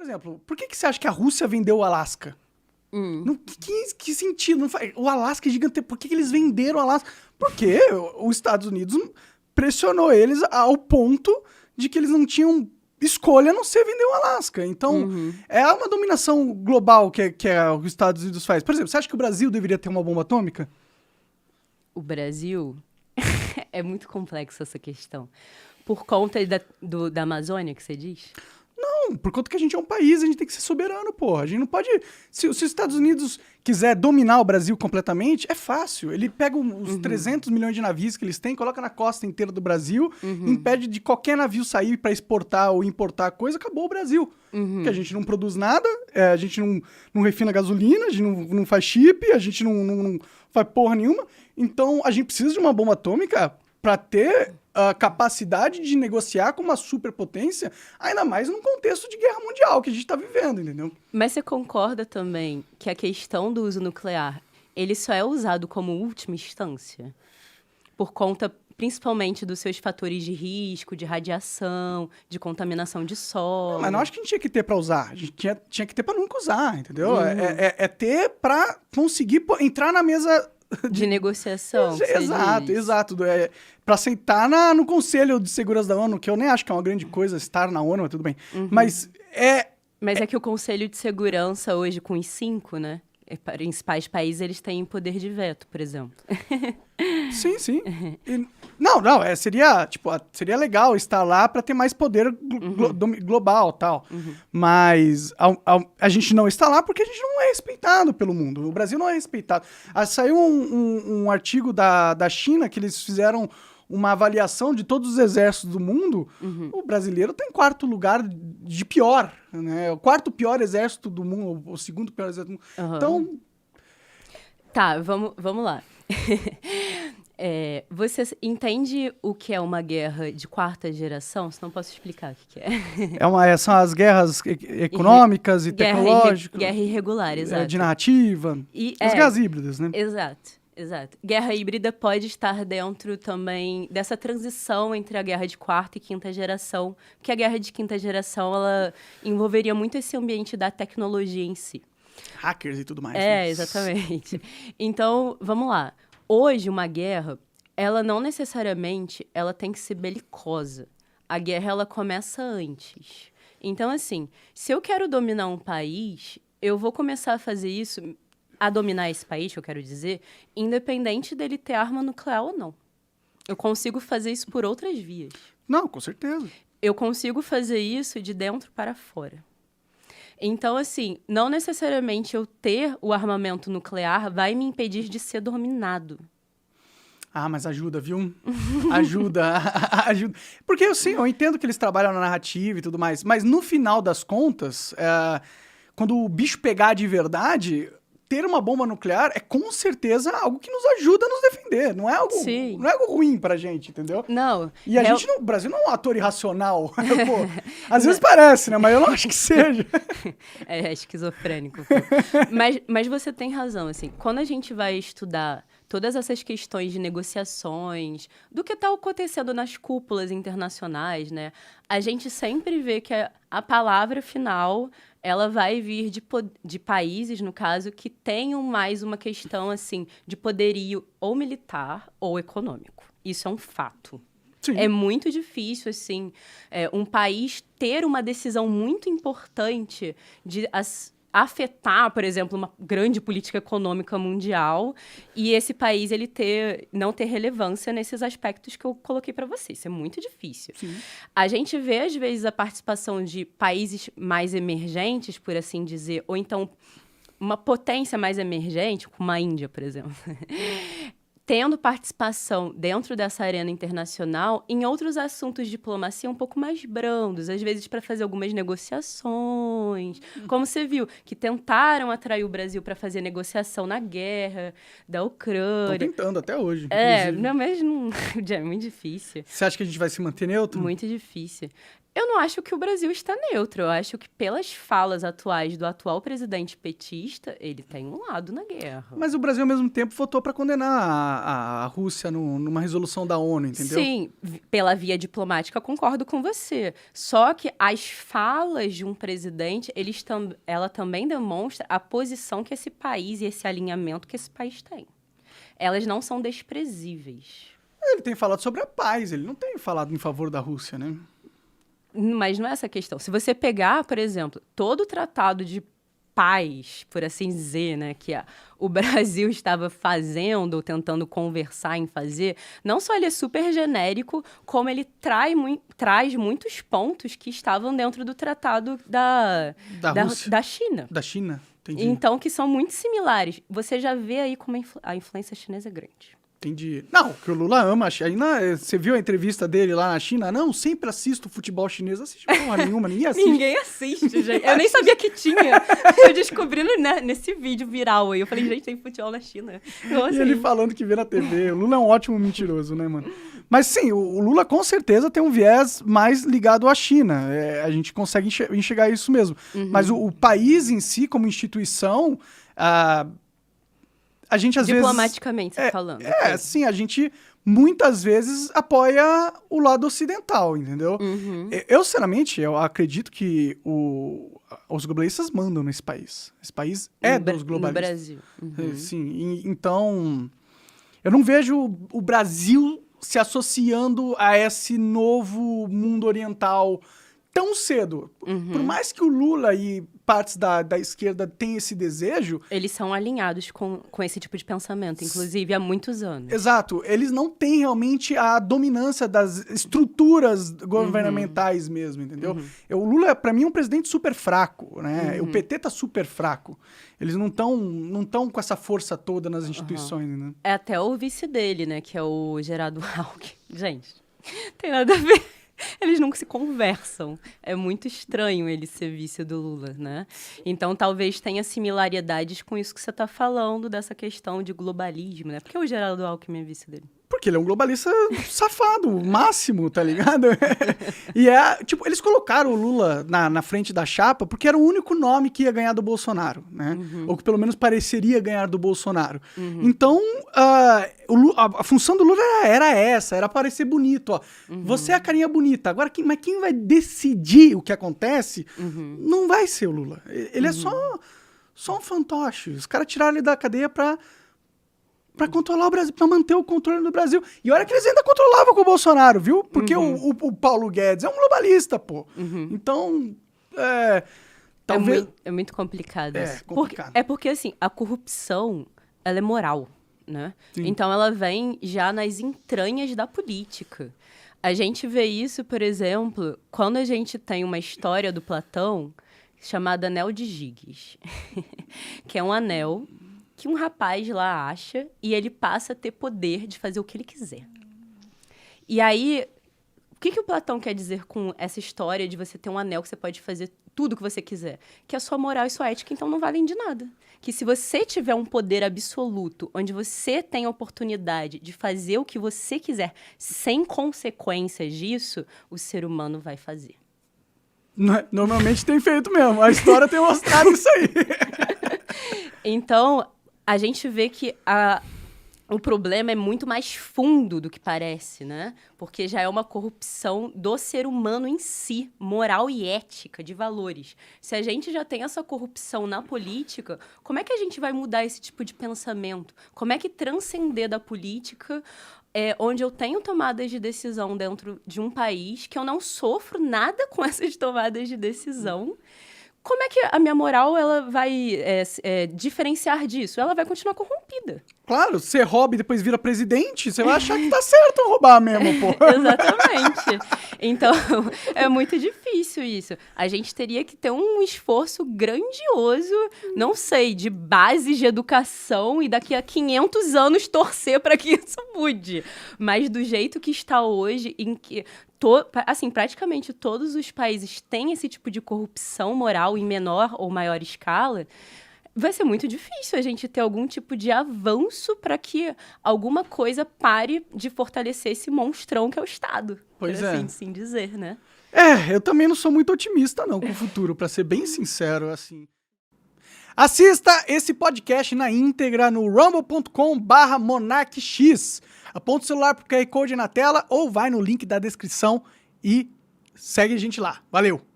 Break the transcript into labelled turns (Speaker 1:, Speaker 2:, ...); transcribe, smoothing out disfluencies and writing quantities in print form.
Speaker 1: exemplo, por que você acha que a Rússia vendeu o Alasca? Que sentido? Não faz... O Alasca é gigante. Por que eles venderam o Alasca? Porque os Estados Unidos pressionou eles ao ponto de que eles não tinham escolha a não ser vender o Alasca. Então, é uma dominação global que os Estados Unidos faz. Por exemplo, você acha que o Brasil deveria ter uma bomba atômica?
Speaker 2: O Brasil... É muito complexa essa questão. Por conta da Amazônia, que você diz?
Speaker 1: Não, por conta que a gente é um país, a gente tem que ser soberano, porra. A gente não pode... Se os Estados Unidos quiser dominar o Brasil completamente, é fácil. Ele pega os 300 milhões de navios que eles têm, coloca na costa inteira do Brasil, impede de qualquer navio sair para exportar ou importar coisa, acabou o Brasil. Porque a gente não produz nada, a gente não refina gasolina, a gente não faz chip, a gente não faz porra nenhuma. Então, a gente precisa de uma bomba atômica para ter a capacidade de negociar com uma superpotência, ainda mais num contexto de guerra mundial que a gente está vivendo, entendeu?
Speaker 2: Mas você concorda também que a questão do uso nuclear, ele só é usado como última instância? Por conta, principalmente, dos seus fatores de risco, de radiação, de contaminação de solo.
Speaker 1: Não, mas não acho que a gente tinha que ter para usar. A gente tinha que ter para nunca usar, entendeu? É ter para conseguir entrar na mesa...
Speaker 2: De negociação.
Speaker 1: Exato. Para sentar no Conselho de Segurança da ONU, que eu nem acho que é uma grande coisa estar na ONU, mas tudo bem. Mas
Speaker 2: é que o Conselho de Segurança hoje, com os 5, né? Principais países, eles têm poder de veto, por exemplo.
Speaker 1: Sim. Seria legal estar lá para ter mais poder global, tal. Mas a gente não está lá porque a gente não é respeitado pelo mundo. O Brasil não é respeitado. Saiu um artigo da China que eles fizeram uma avaliação de todos os exércitos do mundo. O brasileiro está em 4º lugar de pior, né? O 4º pior exército do mundo, o 2º pior exército do mundo. Então...
Speaker 2: Tá, vamos lá. Você entende o que é uma guerra de 4ª geração? Senão posso explicar o que é.
Speaker 1: São as guerras econômicas e tecnológicas.
Speaker 2: Guerra irregular, exato.
Speaker 1: De narrativa. As guerras híbridas, né?
Speaker 2: Exato. Guerra híbrida pode estar dentro também dessa transição entre a guerra de 4ª e 5ª geração, porque a guerra de 5ª geração, ela envolveria muito esse ambiente da tecnologia em si.
Speaker 1: Hackers e tudo mais. Né?
Speaker 2: Exatamente. Então, vamos lá. Hoje, uma guerra, ela não necessariamente ela tem que ser belicosa. A guerra, ela começa antes. Então, assim, se eu quero dominar um país, eu vou começar a fazer isso, a dominar esse país, eu quero dizer, independente dele ter arma nuclear ou não. Eu consigo fazer isso por outras vias.
Speaker 1: Não, com certeza.
Speaker 2: Eu consigo fazer isso de dentro para fora. Então, assim, não necessariamente eu ter o armamento nuclear vai me impedir de ser dominado.
Speaker 1: Mas ajuda, viu? Ajuda. Porque eu entendo que eles trabalham na narrativa e tudo mais, mas no final das contas, quando o bicho pegar de verdade, ter uma bomba nuclear é com certeza algo que nos ajuda a nos defender. Não é algo ruim pra gente, entendeu?
Speaker 2: Não.
Speaker 1: E o Brasil não é um ator irracional. Às vezes parece, né? Mas eu não acho que seja.
Speaker 2: É esquizofrênico. Mas você tem razão, assim. Quando a gente vai estudar todas essas questões de negociações, do que está acontecendo nas cúpulas internacionais, né? A gente sempre vê que a palavra final, ela vai vir de países, no caso, que tenham mais uma questão, assim, de poderio ou militar ou econômico. Isso é um fato.
Speaker 1: Sim.
Speaker 2: É muito difícil, assim, um país ter uma decisão muito importante de afetar, por exemplo, uma grande política econômica mundial e esse país ele não ter relevância nesses aspectos que eu coloquei para você. Isso é muito difícil.
Speaker 1: Sim.
Speaker 2: A gente vê, às vezes, a participação de países mais emergentes, por assim dizer, ou então uma potência mais emergente, como a Índia, por exemplo, tendo participação dentro dessa arena internacional em outros assuntos de diplomacia um pouco mais brandos, às vezes para fazer algumas negociações, como você viu, que tentaram atrair o Brasil para fazer negociação na guerra da Ucrânia.
Speaker 1: Estão tentando até hoje.
Speaker 2: Não, mas não, é muito difícil.
Speaker 1: Você acha que a gente vai se manter neutro?
Speaker 2: Muito difícil. Eu não acho que o Brasil está neutro. Eu acho que pelas falas atuais do atual presidente petista, ele tem um lado na guerra.
Speaker 1: Mas o Brasil, ao mesmo tempo, votou para condenar a Rússia numa resolução da ONU, entendeu?
Speaker 2: Sim, pela via diplomática, concordo com você. Só que as falas de um presidente, ela também demonstra a posição que esse país e esse alinhamento que esse país tem. Elas não são desprezíveis.
Speaker 1: Ele tem falado sobre a paz, ele não tem falado em favor da Rússia, né?
Speaker 2: Mas não é essa a questão. Se você pegar, por exemplo, todo o tratado de paz, por assim dizer, né, que o Brasil estava fazendo ou tentando conversar em fazer, não só ele é super genérico, como ele traz muitos pontos que estavam dentro do tratado da China.
Speaker 1: Da China, entendi.
Speaker 2: Então, que são muito similares. Você já vê aí como a influência chinesa é grande.
Speaker 1: Entendi. Não, que o Lula ama a China. Você viu a entrevista dele lá na China? Não, sempre assisto futebol chinês. Assiste porra nenhuma, ninguém assiste.
Speaker 2: Ninguém assiste, gente. Eu nem sabia que tinha. Eu descobri nesse vídeo viral aí. Eu falei, gente, tem futebol na China.
Speaker 1: E ele falando que vê na TV. O Lula é um ótimo mentiroso, né, mano? Mas sim, o Lula com certeza tem um viés mais ligado à China. A gente consegue enxergar isso mesmo. Uhum. Mas o país em si, como instituição... A gente, às
Speaker 2: diplomaticamente,
Speaker 1: vezes...
Speaker 2: falando.
Speaker 1: Sim, a gente muitas vezes apoia o lado ocidental, entendeu?
Speaker 2: Uhum.
Speaker 1: Eu, sinceramente, eu acredito que os globalistas mandam nesse país. Esse país é dos globalistas.
Speaker 2: No Brasil. Uhum.
Speaker 1: Sim, então... Eu não vejo o Brasil se associando a esse novo mundo oriental tão cedo.
Speaker 2: Uhum.
Speaker 1: Por mais que o Lula e partes da esquerda tenham esse desejo...
Speaker 2: Eles são alinhados com esse tipo de pensamento, inclusive há muitos anos.
Speaker 1: Exato. Eles não têm realmente a dominância das estruturas governamentais mesmo, entendeu? O Lula, pra mim, é um presidente super fraco, né? O PT tá super fraco. Eles não estão com essa força toda nas instituições, né?
Speaker 2: É até o vice dele, né? Que é o Gerardo Alckmin. Gente, tem nada a ver. Eles nunca se conversam. É muito estranho ele ser vice do Lula, né? Então, talvez tenha similaridades com isso que você está falando, dessa questão de globalismo, né? Por que o Geraldo Alckmin é vice dele?
Speaker 1: Porque ele é um globalista safado, máximo, tá ligado? E tipo, eles colocaram o Lula na frente da chapa porque era o único nome que ia ganhar do Bolsonaro, né? Ou que pelo menos pareceria ganhar do Bolsonaro. Então, a função do Lula era parecer bonito, ó. Você é a carinha bonita. Agora, mas quem vai decidir o que acontece não vai ser o Lula. Ele é só um fantoche. Os caras tiraram ele da cadeia pra controlar o Brasil, pra manter o controle do Brasil. E olha que eles ainda controlavam com o Bolsonaro, viu? Porque o Paulo Guedes é um globalista, pô. Então, talvez...
Speaker 2: É muito complicado isso.
Speaker 1: Complicado.
Speaker 2: Porque, assim, a corrupção, ela é moral, né?
Speaker 1: Sim.
Speaker 2: Então, ela vem já nas entranhas da política. A gente vê isso, por exemplo, quando a gente tem uma história do Platão chamada Anel de Giges, que é um anel que um rapaz lá acha e ele passa a ter poder de fazer o que ele quiser. E aí, o que o Platão quer dizer com essa história de você ter um anel que você pode fazer tudo o que você quiser? Que a sua moral e sua ética, então, não valem de nada. Que se você tiver um poder absoluto, onde você tem a oportunidade de fazer o que você quiser, sem consequências disso, o ser humano vai fazer.
Speaker 1: Normalmente tem feito mesmo. A história tem mostrado isso aí.
Speaker 2: Então, a gente vê que o problema é muito mais fundo do que parece, né? Porque já é uma corrupção do ser humano em si, moral e ética, de valores. Se a gente já tem essa corrupção na política, como é que a gente vai mudar esse tipo de pensamento? Como é que transcender da política, onde eu tenho tomadas de decisão dentro de um país, que eu não sofro nada com essas tomadas de decisão? Como é que a minha moral ela vai diferenciar disso? Ela vai continuar corrompida.
Speaker 1: Claro, você rouba e depois vira presidente, você vai achar que tá certo roubar mesmo, pô.
Speaker 2: Exatamente. Então, é muito difícil isso. A gente teria que ter um esforço grandioso, não sei, de bases de educação e daqui a 500 anos torcer para que isso mude. Mas do jeito que está hoje, em que assim, praticamente todos os países têm esse tipo de corrupção moral em menor ou maior escala, vai ser muito difícil a gente ter algum tipo de avanço para que alguma coisa pare de fortalecer esse monstrão que é o Estado.
Speaker 1: Pois
Speaker 2: por assim dizer, né?
Speaker 1: Eu também não sou muito otimista, não, com o futuro, pra ser bem sincero, assim. Assista esse podcast na íntegra no rumble.com/monarquix. Aponta o celular pro QR Code na tela ou vai no link da descrição e segue a gente lá. Valeu!